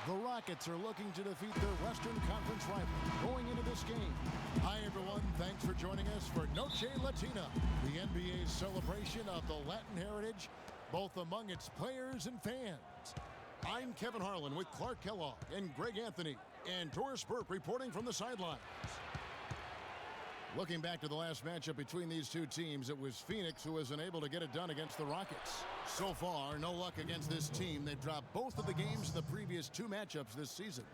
The Rockets are looking to defeat their Western Conference rival going into this game. Hi, everyone. Thanks for joining us for Noche Latina, the NBA's celebration of the Latin heritage, both among its players and fans. I'm Kevin Harlan with Clark Kellogg and Greg Anthony, and Doris Burke reporting from the sidelines. Looking back to the last matchup between these two teams, it was Phoenix who was unable to get it done against the Rockets. So far, no luck against this team. They've dropped both of the games in the previous two matchups this season.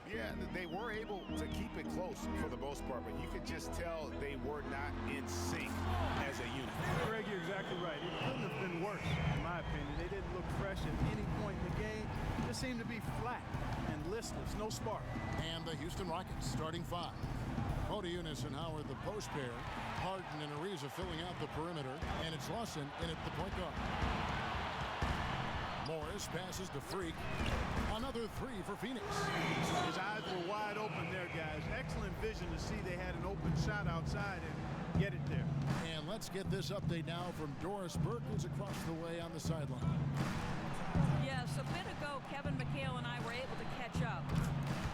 Yeah, they were able to keep it close for the most part, but you could just tell they were not in sync as a unit. Greg, you're exactly right. It couldn't have been worse, in my opinion. They didn't look fresh at any point in the game. Just seemed to be flat and listless, no spark. And the Houston Rockets starting five. Cody Eunice and Howard, the post pair. Harden and Ariza filling out the perimeter. And it's Lawson in at the point guard. Morris passes to Freak. Another three for Phoenix. His eyes were wide open there, guys. Excellent vision to see they had an open shot outside and get it there. And let's get this update now from Doris Burke, who's across the way on the sideline. Yes, a bit ago, Kevin McHale and I were able to catch up.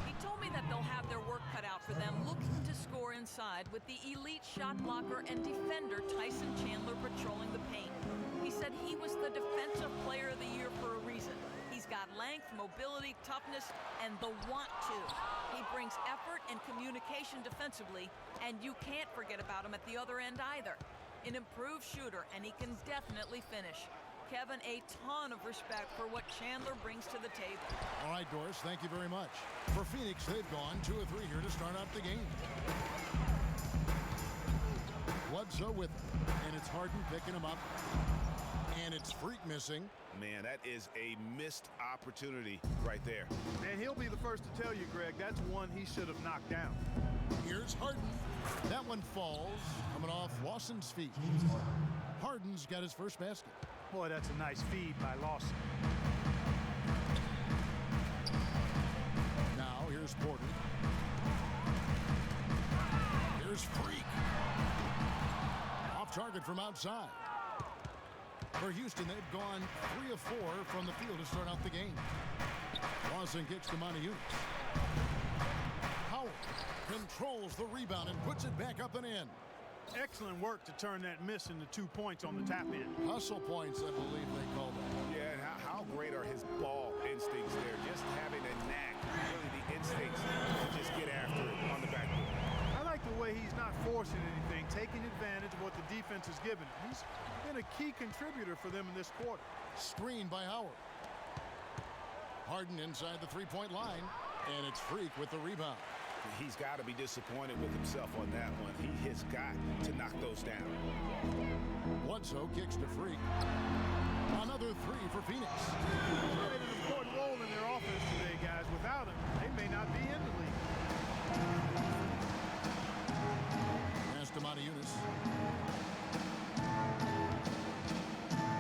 He told me that they'll have their work cut out for them looking to score inside with the elite shot blocker and defender Tyson Chandler patrolling the paint. He said he was the Defensive Player of the Year for a reason. He's got length, mobility, toughness, and the want to. He brings effort and communication defensively, and you can't forget about him at the other end either. An improved shooter, and he can definitely finish. Kevin, a ton of respect for what Chandler brings to the table. All right, Doris, thank you very much. For Phoenix, they've gone 2 of 3 here to start out the game. Bledsoe with him, and it's Harden picking him up. And it's Freak missing. Man, that is a missed opportunity right there. And he'll be the first to tell you, Greg, that's one he should have knocked down. Here's Harden. That one falls, coming off Lawson's feet. Harden's got his first basket. Boy, that's a nice feed by Lawson. Now, here's Porter. Here's Freak. Off target from outside. For Houston, they've gone 3 of 4 from the field to start out the game. Lawson kicks to Eunice. Howard controls the rebound and puts it back up and in. Excellent work to turn that miss into 2 points on the tap-in. Hustle points, I believe they call that. Yeah, and how great are his ball instincts there? Just having a knack, really the instincts to just get after it on the backboard. I like the way he's not forcing anything, taking advantage of what the defense is giving. He's been a key contributor for them in this quarter. Screen by Howard. Harden inside the three-point line, and it's Freak with the rebound. He's got to be disappointed with himself on that one. He has got to knock those down. Bledsoe kicks to Freak. Another three for Phoenix. He played an important role in their offense today, guys. Without him, they may not be in the league. Pass to Eunice.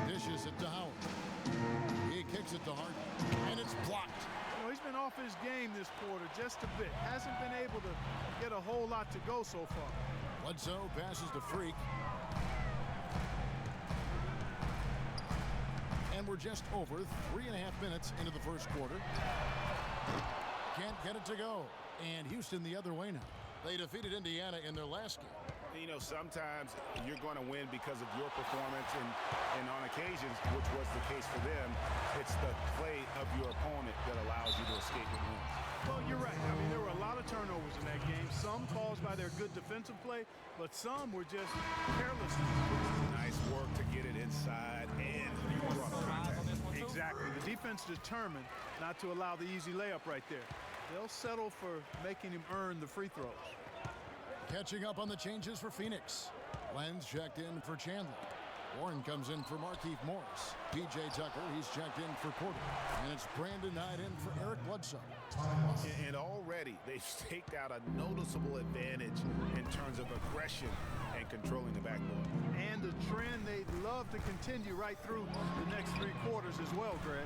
Dishes it to Howard. He kicks it to Harden, and it's blocked. You know, he's been off his game this quarter just a bit. Hasn't been able to get a whole lot to go so far. Bledsoe passes to Freak. And we're just over 3.5 minutes into the first quarter. Can't get it to go. And Houston the other way now. They defeated Indiana in their last game. You know, sometimes you're going to win because of your performance, and on occasions, which was the case for them, it's the play of your opponent that allows you to escape with wins. Well, you're right. I mean, there were a lot of turnovers in that game. Some caused by their good defensive play, but some were just careless. Nice work to get it inside and draw contact. Exactly. The defense determined not to allow the easy layup right there. They'll settle for making him earn the free throws. Catching up on the changes for Phoenix. Lenz checked in for Chandler. Warren comes in for Markieff Morris. P.J. Tucker, he's checked in for Porter. And it's Brandon Knight in for Eric Bledsoe. And already they've staked out a noticeable advantage in terms of aggression and controlling the backboard. And a trend they'd love to continue right through the next 3 quarters as well, Greg.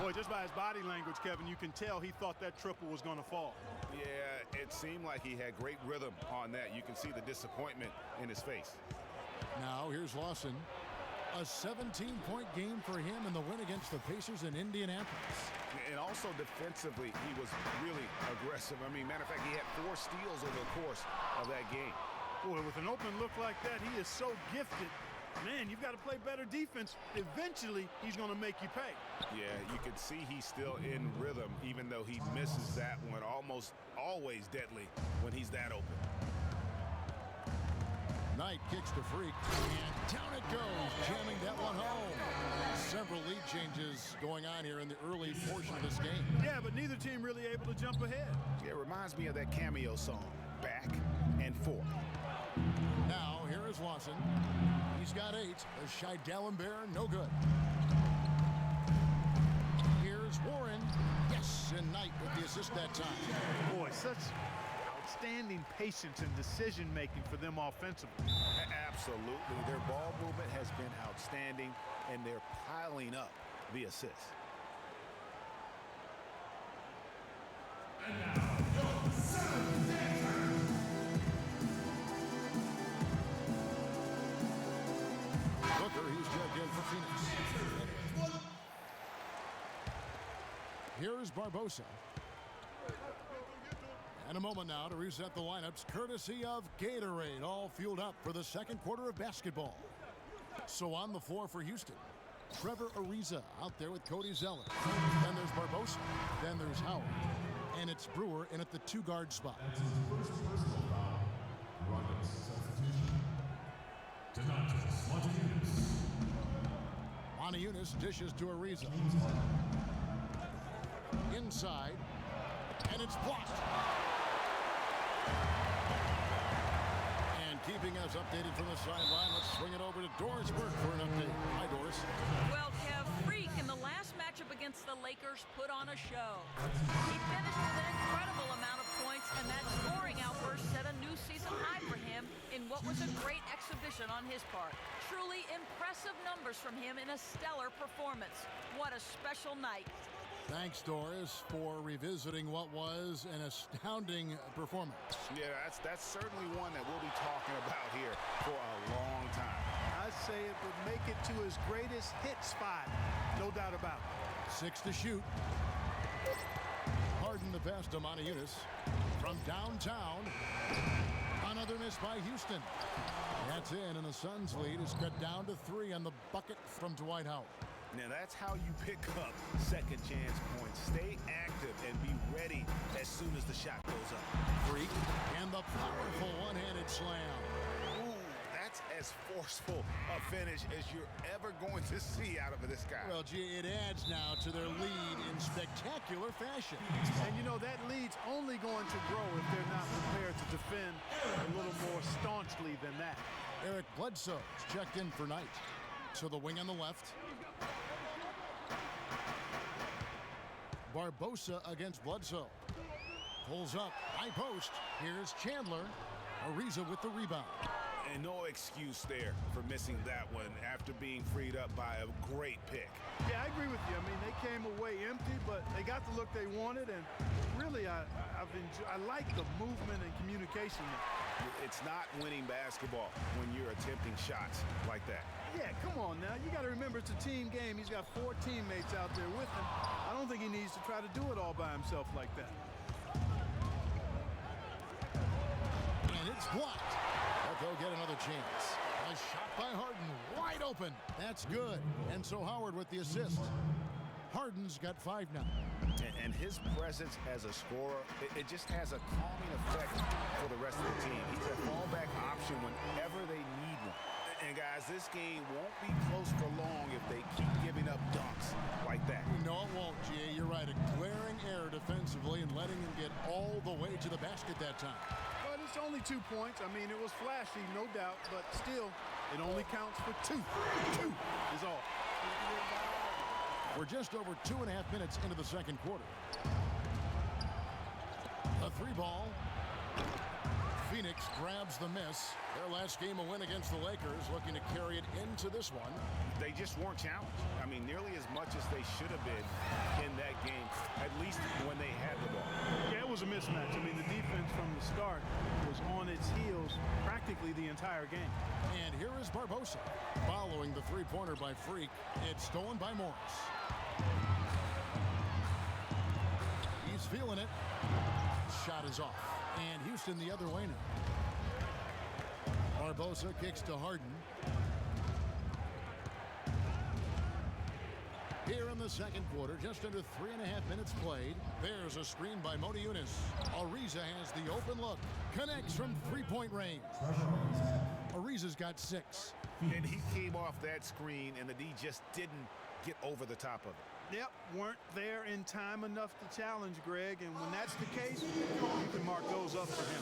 Boy, just by his body language, Kevin, you can tell he thought that triple was going to fall. Yeah, it seemed like he had great rhythm on that. You can see the disappointment in his face. Now here's Lawson. A 17-point game for him in the win against the Pacers in Indianapolis. And also defensively, he was really aggressive. I mean, matter of fact, he had 4 steals over the course of that game. Boy, with an open look like that, he is so gifted. Man, you've got to play better defense. Eventually, he's going to make you pay. Yeah, you can see he's still in rhythm, even though he misses that one. Almost always deadly when he's that open. Knight kicks to Freak, and down it goes, jamming that one home. Several lead changes going on here in the early portion of this game. Yeah, but neither team really able to jump ahead. It reminds me of that cameo song, Back and Forth. Now, here is Lawson. He's got 8. A shy Dallenberg, no good. Here's Warren. Yes, and Knight with the assist that time. Boy, such outstanding patience and decision-making for them offensively. Absolutely. Their ball movement has been outstanding, and they're piling up the assists. Booker, he's checked in for Phoenix. Here's Barbosa. And a moment now to reset the lineups, courtesy of Gatorade, all fueled up for the second quarter of basketball. So on the floor for Houston, Trevor Ariza out there with Cody Zeller. Then there's Barbosa. Then there's Howard. And it's Brewer in at the 2-guard spot. Montejunas dishes to Ariza. Inside. And it's blocked. And keeping us updated from the sideline, let's swing it over to Dorsberg for an update. Hi, Doris. Well, Kev, Freak in the last matchup against the Lakers put on a show. He finished with an incredible amount of points, and that scoring outburst set a new season high for him in what was a great exhibition on his part. Truly impressive numbers from him in a stellar performance. What a special night. Thanks, Doris, for revisiting what was an astounding performance. Yeah, that's certainly one that we'll be talking about here for a long time. I'd say it would make it to his greatest hit spot. No doubt about it. 6 to shoot. Harden the pass to Montejunas. From downtown, another miss by Houston. That's in, and the Suns' lead is cut down to 3 on the bucket from Dwight Howard. Now that's how you pick up second chance points. Stay active and be ready as soon as the shot goes up. Freak, and the powerful one-handed slam. Ooh, that's as forceful a finish as you're ever going to see out of this guy. Well, gee, it adds now to their lead in spectacular fashion. And you know, that lead's only going to grow if they're not prepared to defend a little more staunchly than that. Eric Bledsoe checked in for Knight. To the wing on the left. Barbosa against Bledsoe. Pulls up, high post. Here's Chandler. Ariza with the rebound. And no excuse there for missing that one after being freed up by a great pick. Yeah, I agree with you. I mean, they came away empty, but they got the look they wanted, and really, I like the movement and communication there. It's not winning basketball when you're attempting shots like that. Yeah, come on now. You got to remember it's a team game. He's got 4 teammates out there with him. I don't think he needs to try to do it all by himself like that. And it's blocked. But they'll get another chance. A shot by Harden, wide open. That's good. And so Howard with the assist. Harden's got 5 now. And his presence as a scorer, it just has a calming effect for the rest of the team. He's a fallback option whenever they need one. And guys, this game won't be close for long if they keep giving up dunks like that. No, it won't, G.A. You're right. A glaring error defensively and letting him get all the way to the basket that time. But it's only 2 points. I mean, it was flashy, no doubt, but still, it only counts for 2. 2 is all. We're just over 2.5 minutes into the second quarter. A 3-ball. Phoenix grabs the miss. Their last game a win against the Lakers, looking to carry it into this one. They just weren't challenged. I mean, nearly as much as they should have been in that game, at least when they had the ball. Yeah, it was a mismatch. I mean, the defense from the start was on its heels practically the entire game. And here is Barbosa. Following the three-pointer by Freak, it's stolen by Morris. He's feeling it. Shot is off. And Houston the other way now. Barbosa kicks to Harden. Here in the second quarter, just under 3.5 minutes played. There's a screen by Modi Yunus. Ariza has the open look. Connects from three-point range. Ariza's got 6. And he came off that screen, and the D just didn't get over the top of it. Yep, weren't there in time enough to challenge Greg, and when that's the case, you can mark those up for him.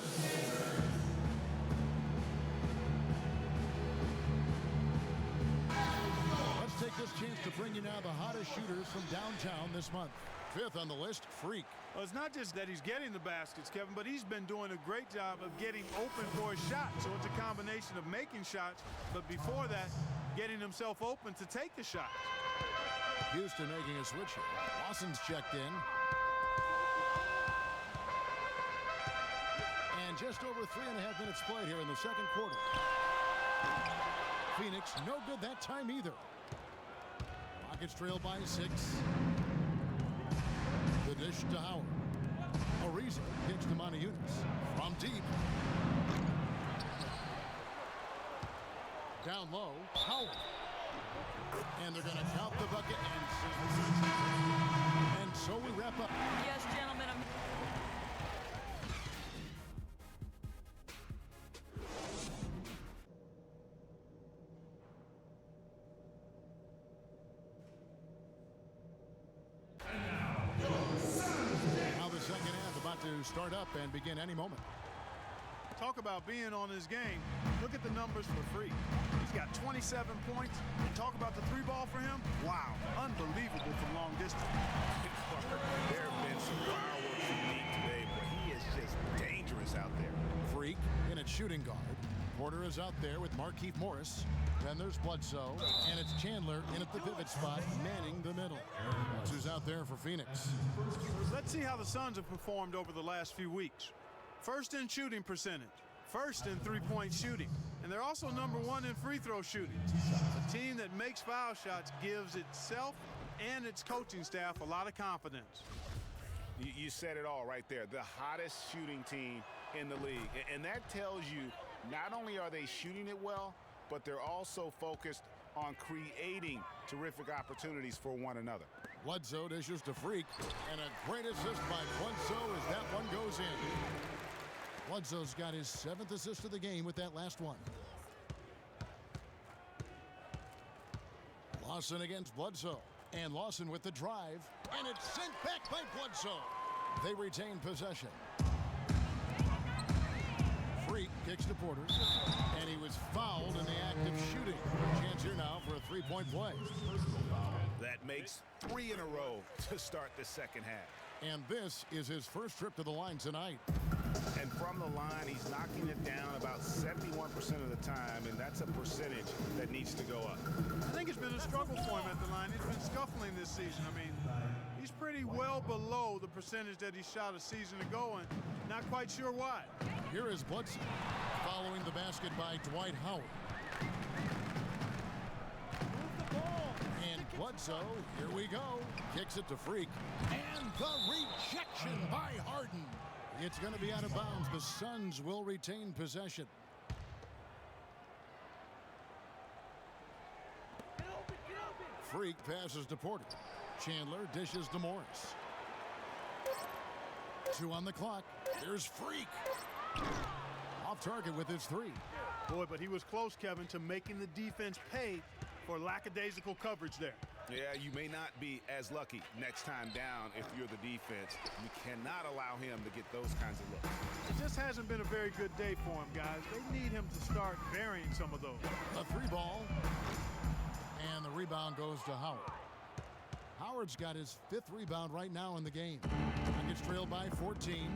Let's take this chance to bring you now the hottest shooters from downtown this month. 5th on the list, Freak. Well, it's not just that he's getting the baskets, Kevin, but he's been doing a great job of getting open for his shot. So it's a combination of making shots, but before that, getting himself open to take the shot. Houston making a switch here. Lawson's checked in. And just over 3.5 minutes played here in the second quarter. Phoenix no good that time either. Rockets trail by 6. The dish to Howard. Ariza kicks to Moni Yunus from deep. Down low, Howard. And they're going to count the bucket, and so we wrap up. Yes, gentlemen. Now the second half about to start up and begin any moment. Talk about being on his game. Look at the numbers for Freak. He's got 27 points. And talk about the three ball for him. Wow, unbelievable from long distance. There have been some fireworks from Deep today, but he is just dangerous out there. Freak in at shooting guard. Porter is out there with Markieff Morris. Then there's Bledsoe, and it's Chandler in at the pivot spot, manning the middle. That's who's out there for Phoenix. Let's see how the Suns have performed over the last few weeks. First in shooting percentage, first in three-point shooting, and they're also number 1 in free throw shooting. A team that makes foul shots gives itself and its coaching staff a lot of confidence. You said it all right there. The hottest shooting team in the league. And that tells you not only are they shooting it well, but they're also focused on creating terrific opportunities for one another. Bledsoe dishes to Freak, and a great assist by Bledsoe as that one goes in. Bledsoe's got his 7th assist of the game with that last one. Lawson against Bledsoe. And Lawson with the drive. And it's sent back by Bledsoe. They retain possession. Freak kicks to Porter. And he was fouled in the act of shooting. Chance here now for a three-point play. That makes 3 in a row to start the second half. And this is his first trip to the line tonight. And from the line, he's knocking it down about 71% of the time, and that's a percentage that needs to go up. I think it's been a struggle for him at the line. He's been scuffling this season. I mean, he's pretty well below the percentage that he shot a season ago, and not quite sure why. Here is Bledsoe following the basket by Dwight Howard. And Bledsoe, here we go, kicks it to Freak. And the rejection by Harden. It's going to be out of bounds. The Suns will retain possession. Freak passes to Porter. Chandler dishes to Morris. 2 on the clock. Here's Freak. Off target with his 3. Boy, but he was close, Kevin, to making the defense pay for lackadaisical coverage there. Yeah, you may not be as lucky next time down if you're the defense. You cannot allow him to get those kinds of looks. It just hasn't been a very good day for him, guys. They need him to start varying some of those. A 3 ball. And the rebound goes to Howard. Howard's got his 5th rebound right now in the game. Nuggets trail by 14.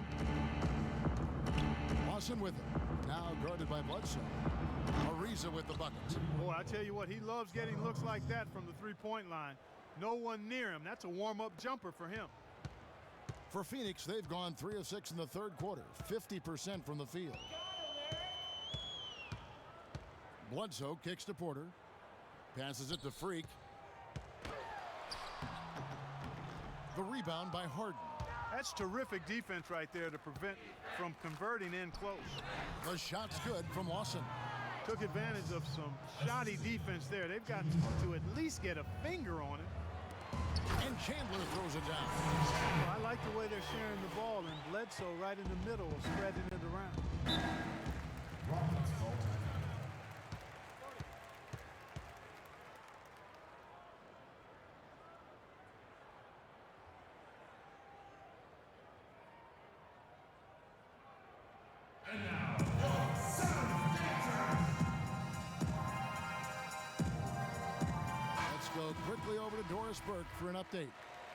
Lawson with it. Now guarded by Bledsoe. Ariza with the bucket. Boy, I tell you what, he loves getting looks like that from the three-point line. No one near him. That's a warm-up jumper for him. For Phoenix, they've gone 3 of 6 in the third quarter, 50% from the field. Bledsoe kicks to Porter. Passes it to Freak. The rebound by Harden. That's terrific defense right there to prevent from converting in close. The shot's good from Lawson. Took advantage of some shoddy defense there. They've got to at least get a finger on it. And Chandler throws it down. Well, I like the way they're sharing the ball, and Bledsoe right in the middle, spreading it around. Let's go quickly over to Doris Burke for an update.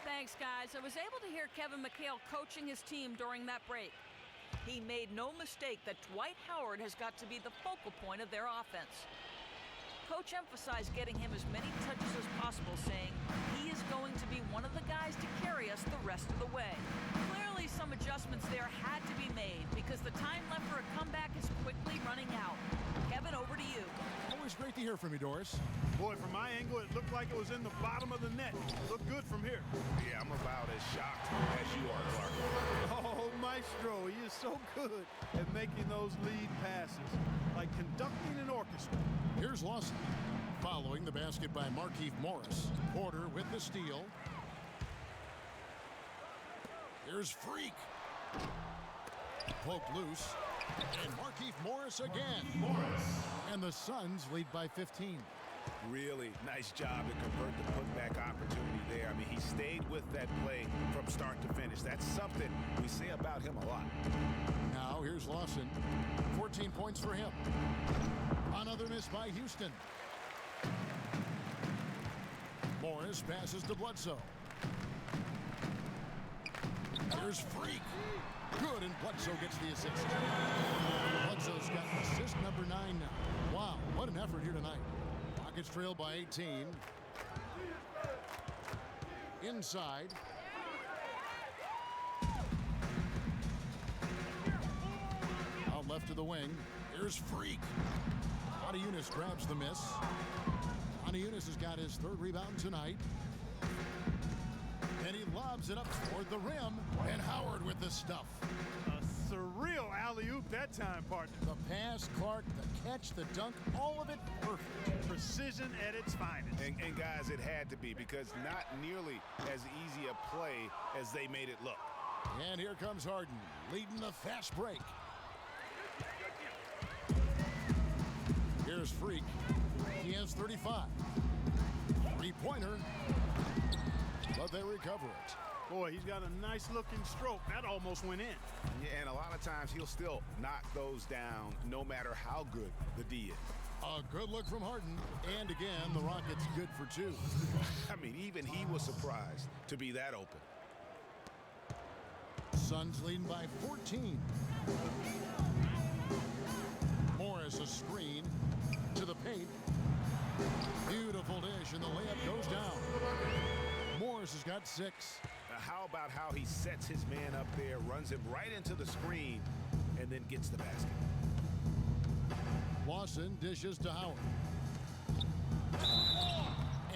Thanks, guys. I was able to hear Kevin McHale coaching his team during that break. He made no mistake that Dwight Howard has got to be the focal point of their offense. Coach emphasized getting him as many touches as possible, saying he is going to be one of the guys to carry us the rest of the way. Clearly, some adjustments there had to be made because the time left for a comeback is quickly running out. Kevin, over to you. Always great to hear from you, Doris. Boy, from my angle, it looked like it was in the bottom of the net. Looked good from here. Yeah, I'm about as shocked as you are, Clark. Oh, Maestro, he is so good at making those lead passes, like conducting an orchestra. Here's Lawson. Following the basket by Markieff Morris. Porter with the steal. Here's Freak. Poked loose. And Markieff Morris again. And the Suns lead by 15. Really nice job to convert the putback opportunity there. I mean, he stayed with that play from start to finish. That's something we say about him a lot. Now here's Lawson. 14 points for him. Another miss by Houston. Morris passes to Bledsoe. Here's Freak. Good, and Bledsoe gets the assist. Bledsoe's got assist number 9 now. Wow, what an effort here tonight. Rockets trail by 18. Inside. Out left to the wing. Here's Freak. Eunice grabs the miss. Eunice has got his third rebound tonight. And he lobs it up toward the rim. And Howard with the stuff. A surreal alley-oop that time, partner. The pass, Clark, the catch, the dunk, all of it perfect. Precision at its finest. And guys, it had to be, because not nearly as easy a play as they made it look. And here comes Harden, leading the fast break. Here's Freak. He has 35. Three-pointer. But they recover it. Boy, he's got a nice-looking stroke. That almost went in. Yeah, and a lot of times he'll still knock those down no matter how good the D is. A good look from Harden. And again, the Rockets good for 2. I mean, even he was surprised to be that open. Suns leading by 14. Morris a screen to the paint. Beautiful dish, and the layup goes down. Morris has got 6. How about how he sets his man up there, runs him right into the screen, and then gets the basket. Lawson dishes to Howard.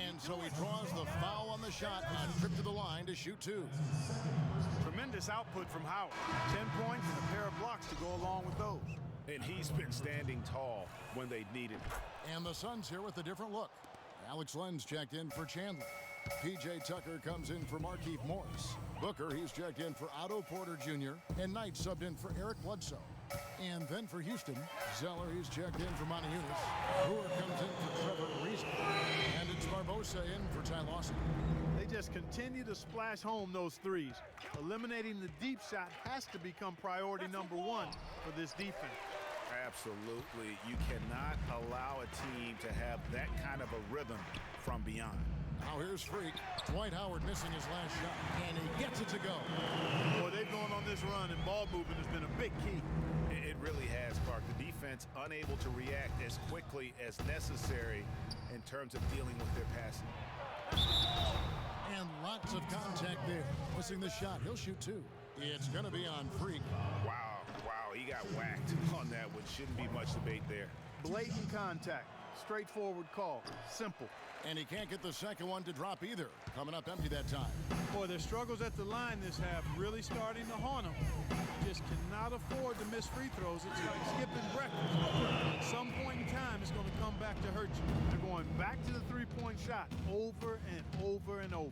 And so he draws the foul on the shot on trip to the line to shoot 2. Tremendous output from Howard. 10 points and a pair of blocks to go along with those. And he's been standing tall when they needed him. And the Suns here with a different look. Alex Len's checked in for Chandler. P.J. Tucker comes in for Markieff Morris. Booker, he's checked in for Otto Porter Jr. And Knight subbed in for Eric Bledsoe. And then for Houston, Zeller, he's checked in for Eunice. Brewer comes in for Trevor Ariza. And it's Barbosa in for Ty Lawson. They just continue to splash home those threes. Eliminating the deep shot has to become priority number 1 for this defense. Absolutely. You cannot allow a team to have that kind of a rhythm from beyond. Now here's Freak. Dwight Howard missing his last shot, and he gets it to go. Boy, they've gone on this run, and ball movement has been a big key. It It really has, Clark. The defense unable to react as quickly as necessary in terms of dealing with their passing. And lots of contact there. Missing the shot. He'll shoot two. It's going to be on Freak. Wow, he got whacked on that one. Shouldn't be much debate there. Blatant contact. Straightforward call. Simple. And he can't get the second one to drop either. Coming up empty that time. Boy, their struggles at the line this half really starting to haunt them. Just cannot afford to miss free throws. It's like skipping breakfast. At some point in time, it's going to come back to hurt you. They're going back to the three-point shot over and over and over.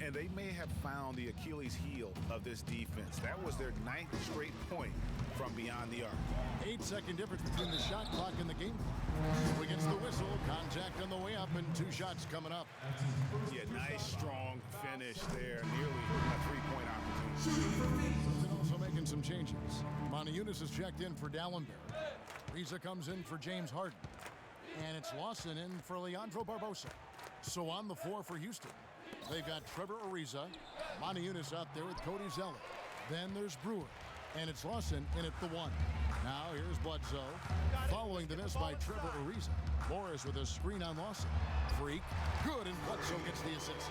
And they may have found the Achilles heel of this defense. That was their 9th straight point from beyond the arc. 8-second difference between the shot clock and the game clock. So against the whistle, contact on the way up and 2 shots coming up. Yeah, nice, strong finish there. Nearly a three-point opportunity. And also making some changes. Moniunas is checked in for Dallenberg. Riza comes in for James Harden. And it's Lawson in for Leandro Barbosa. So on the floor for Houston, they've got Trevor Ariza, Moniunas out there with Cody Zeller. Then there's Brewer. And it's Lawson in at the 1. Now here's Bledsoe. Following the miss by Trevor Ariza. Morris with a screen on Lawson. Freak. Good, and Bledsoe gets the assist.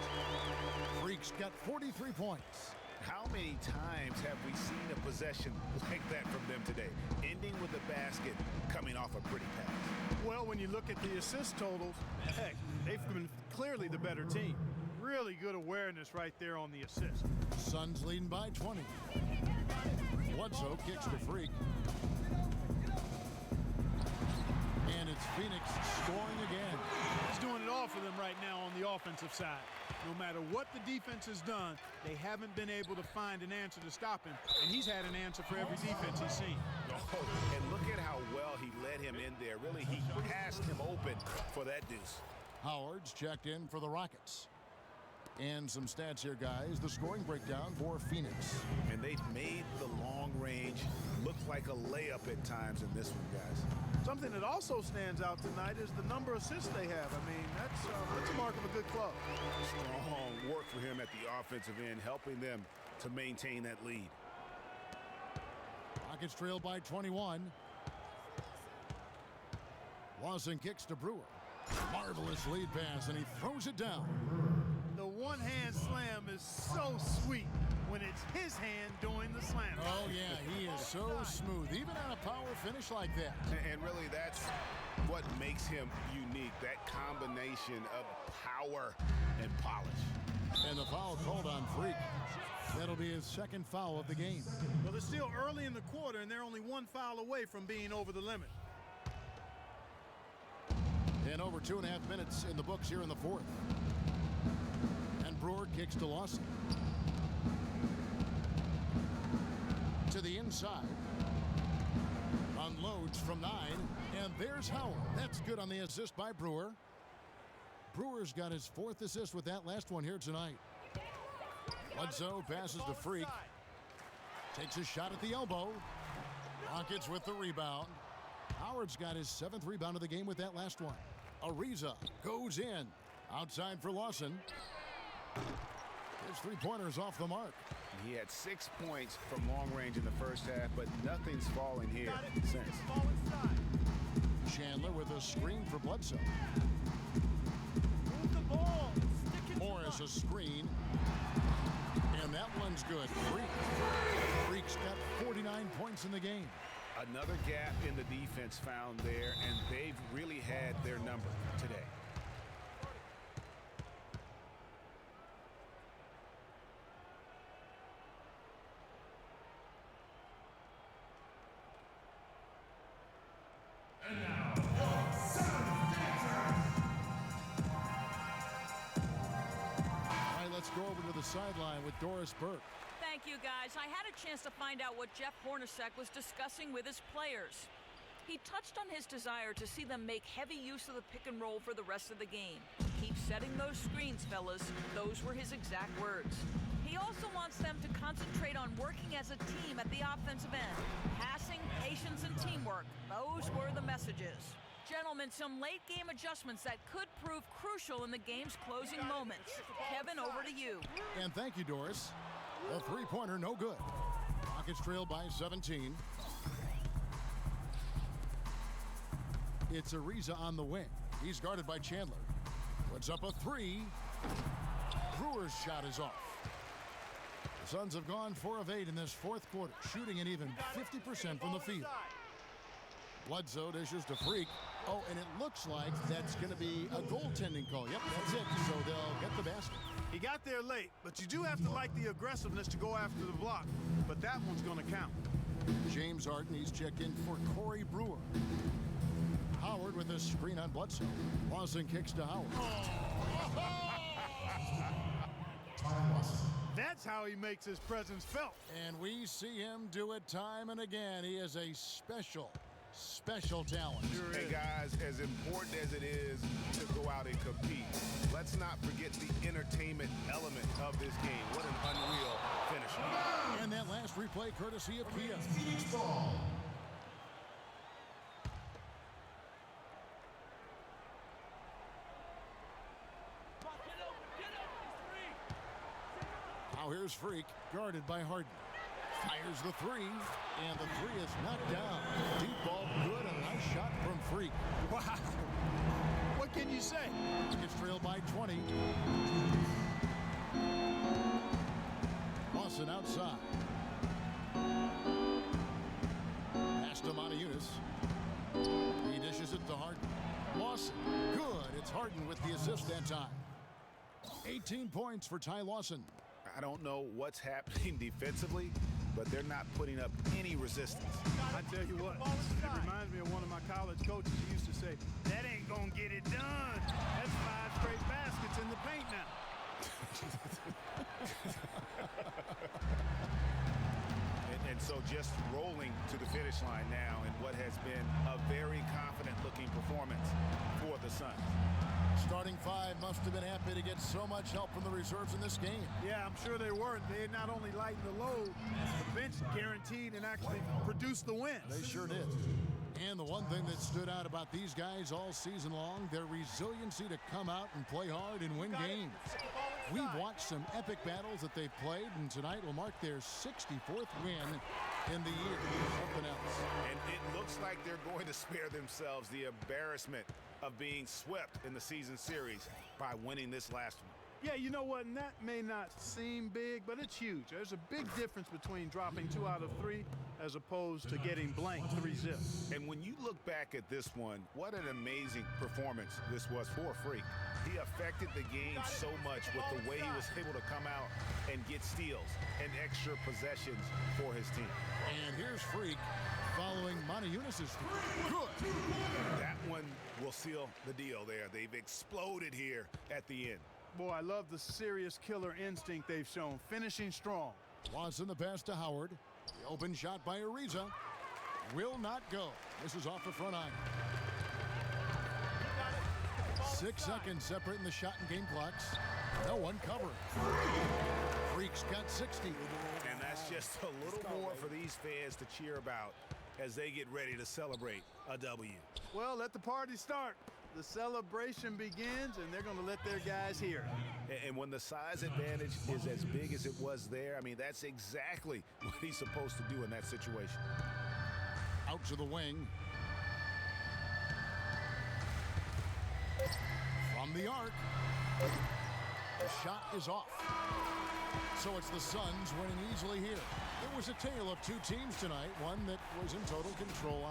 Freak's got 43 points. How many times have we seen a possession like that from them today? Ending with a basket, coming off a pretty pass. Well, when you look at the assist totals, heck, they've been clearly the better team. Really good awareness right there on the assist. Suns leading by 20. Bledsoe kicks to Freak. And it's Phoenix scoring again. He's doing it all for them right now on the offensive side. No matter what the defense has done, they haven't been able to find an answer to stop him. And he's had an answer for every defense he's seen. Oh, and look at how well he led him in there. Really, he passed him open for that deuce. Howard's checked in for the Rockets. And some stats here, guys. The scoring breakdown for Phoenix. And they've made the long range look like a layup at times in this one, guys. Something that also stands out tonight is the number of assists they have. I mean, that's a mark of a good club. Strong work for him at the offensive end, helping them to maintain that lead. Rockets trail by 21. Lawson kicks to Brewer. Marvelous lead pass, and he throws it down. The one-hand slam is so sweet when it's his hand doing the slam. Oh, yeah, he is so smooth, even on a power finish like that. And really, that's what makes him unique, that combination of power and polish. And the foul called on Freak. That'll be his second foul of the game. Well, they're still early in the quarter, and they're only 1 foul away from being over the limit. And over 2.5 minutes in the books here in the fourth. And Brewer kicks to Lawson. To the inside. Unloads from 9. And there's Howard. That's good on the assist by Brewer. Brewer's got his 4th assist with that last one here tonight. Bledsoe passes to Freak. Takes a shot at the elbow. Rockets with the rebound. Howard's got his 7th rebound of the game with that last one. Ariza goes in. Outside for Lawson. His 3-pointer's off the mark. He had 6 points from long range in the first half, but nothing's falling here since. Chandler with a screen for Bledsoe. Move the ball. Morris a screen. And that one's good. Freak's got 49 points in the game. Another gap in the defense found there, and they've really had their number today. And now, all right, let's go over to the sideline with Doris Burke. Thank you, guys. I had a chance to find out what Jeff Hornacek was discussing with his players. He touched on his desire to see them make heavy use of the pick and roll for the rest of the game. Keep setting those screens, fellas. Those were his exact words. He also wants them to concentrate on working as a team at the offensive end. Passing, patience, and teamwork. Those were the messages. Gentlemen, some late-game adjustments that could prove crucial in the game's closing moments. Kevin, over to you. And thank you, Doris. A 3-pointer, no good. Rockets trail by 17. It's Ariza on the wing. He's guarded by Chandler. Puts up a three. Brewer's shot is off. The Suns have gone 4 of 8 in this fourth quarter, shooting an even 50% from the field. Bledsoe dishes to Freak. Oh, and it looks like that's going to be a goaltending call. Yep, that's it. So they'll get the basket. He got there late, but you do have to like the aggressiveness to go after the block. But that one's going to count. James Harden, he's checked in for Corey Brewer. Howard with a screen on Bledsoe. Lawson kicks to Howard. That's how he makes his presence felt. And we see him do it time and again. He is a special talent. Sure Hey, is. guys, as important as it is to go out and compete, let's not forget the entertainment element of this game. What an unreal finish. And that last replay courtesy of Kia. Now here's Freak, guarded by Harden. Fires the three, and the three is knocked down. Deep ball good, and a nice shot from Freak. Wow. What can you say? Gets trailed by 20. Lawson outside. Pass to Montejunas. He dishes it to Harden. Lawson, good. It's Harden with the assist that time. 18 points for Ty Lawson. I don't know what's happening defensively, but they're not putting up any resistance. I tell you what, it reminds me of one of my college coaches. He used to say, that ain't gonna get it done. That's 5 straight baskets in the paint now. And so just rolling to the finish line now in what has been a very confident-looking performance for the Suns. Starting 5 must have been happy to get so much help from the reserves in this game. Yeah, I'm sure they weren't. They had not only lightened the load, the bench guaranteed and actually produced the win. They sure did. And the one thing that stood out about these guys all season long, their resiliency to come out and play hard and win games. We've watched some epic battles that they've played, and tonight will mark their 64th win in the year. Something else. And it looks like they're going to spare themselves the embarrassment of being swept in the season series by winning this last one. Yeah, you know what, and that may not seem big, but it's huge. There's a big difference between dropping 2 out of 3 as opposed to getting blanked 3-zip. And when you look back at this one, what an amazing performance this was for Freak. He affected the game so much with the way he was able to come out and get steals and extra possessions for his team. And here's Freak following Montejunas' three. Good. That one will seal the deal there. They've exploded here at the end. Boy, I love the serious killer instinct they've shown, finishing strong. Lawson the pass to Howard. The open shot by Ariza will not go. This is off the front iron. 6 seconds separating the shot and game clocks. No one covering. Freak's got 60. And that's just a little more for these fans to cheer about as they get ready to celebrate a W. Well, let the party start. The celebration begins, and they're going to let their guys hear it. And when the size advantage is as big as it was there, I mean, that's exactly what he's supposed to do in that situation. Out to the wing. From the arc. The shot is off. So it's the Suns winning easily here. It was a tale of 2 teams tonight, one that was in total control.